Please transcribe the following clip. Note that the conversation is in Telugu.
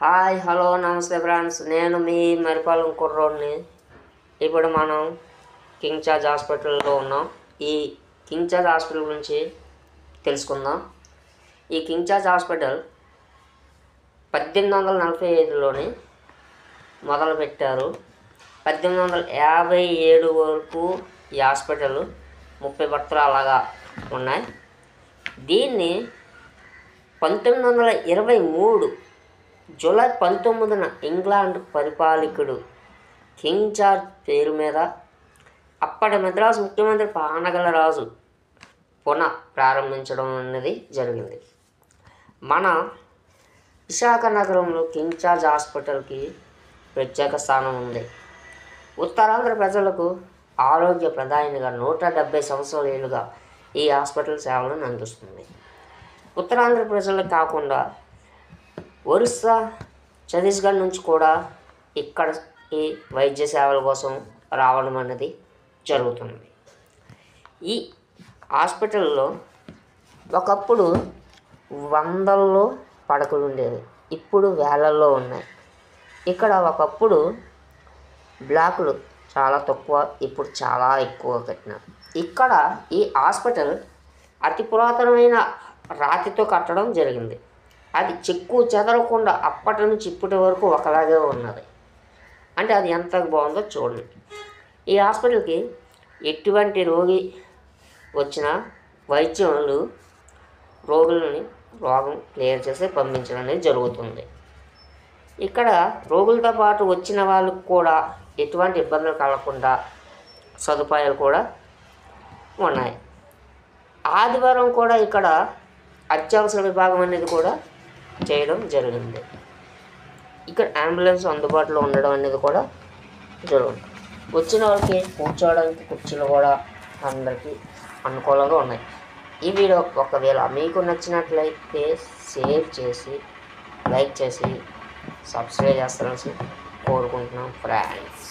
హాయ్ హలో నమస్తే ఫ్రెండ్స్, నేను మీ మరిపాలెం కుర్రోడ్ని. ఇప్పుడు మనం కింగ్ జార్జ్ హాస్పిటల్లో ఉన్నాం. ఈ కింగ్ జార్జ్ హాస్పిటల్ గురించి తెలుసుకుందాం. ఈ కింగ్ జార్జ్ హాస్పిటల్ 1845లోని మొదలుపెట్టారు. 1857 వరకు ఈ హాస్పిటల్ 30 బర్త్లు అలాగా ఉన్నాయి. దీన్ని 1923 జూలై 19న ఇంగ్లాండ్ పరిపాలకుడు కింగ్ జార్జ్ పేరు మీద అప్పటి మద్రాసు ముఖ్యమంత్రి పానగల రాజు పునః ప్రారంభించడం అనేది జరిగింది. మన విశాఖ నగరంలో కింగ్ జార్జ్ హాస్పిటల్కి ప్రత్యేక స్థానం ఉంది. ఉత్తరాంధ్ర ప్రజలకు ఆరోగ్య ప్రదాయనిగా 170 సంవత్సరాలుగా ఈ హాస్పిటల్ సేవలను అందిస్తుంది. ఉత్తరాంధ్ర ప్రజలకు కాకుండా ఒరిస్సా, ఛత్తీస్గఢ్ నుంచి కూడా ఇక్కడికి వైద్య సేవల కోసం రావడం అనేది జరుగుతుంది. ఈ హాస్పిటల్లో ఒకప్పుడు వందల్లో పడకలు ఉండేవి, ఇప్పుడు వేలల్లో ఉన్నాయి. ఇక్కడ ఒకప్పుడు బ్లాకులు చాలా తక్కువ, ఇప్పుడు చాలా ఎక్కువ కట్టినారు. ఇక్కడ ఈ హాస్పిటల్ అతి పురాతనమైన రాతితో కట్టడం జరిగింది. అది చెక్కు చెదరకుండా అప్పటి నుంచి ఇప్పటి వరకు ఒకలాగే ఉన్నది. అంటే అది ఎంత బాగుందో చూడండి. ఈ హాస్పిటల్కి ఎటువంటి రోగి వచ్చినా వైద్యులు రోగులని రోగం క్లియర్ చేసి పంపించడం అనేది జరుగుతుంది. ఇక్కడ రోగులతో పాటు వచ్చిన వాళ్ళకు కూడా ఎటువంటి ఇబ్బందులు కలగకుండా సదుపాయాలు కూడా ఉన్నాయి. ఆదివారం కూడా ఇక్కడ అత్యవసర విభాగం అనేది కూడా చేయడం జరిగింది. ఇక్కడ అంబులెన్స్ అందుబాటులో ఉండడం అనేది కూడా జరుగుతుంది. వచ్చిన వాళ్ళకి కూర్చోవడానికి కుర్చీలు కూడా అందరికీ అనుకూలంగా ఉన్నాయి. ఈ వీడియో ఒకవేళ మీకు నచ్చినట్లయితే షేర్ చేసి, లైక్ చేసి, సబ్స్క్రైబ్ చేస్తారని కోరుకుంటున్నాం ఫ్రెండ్స్.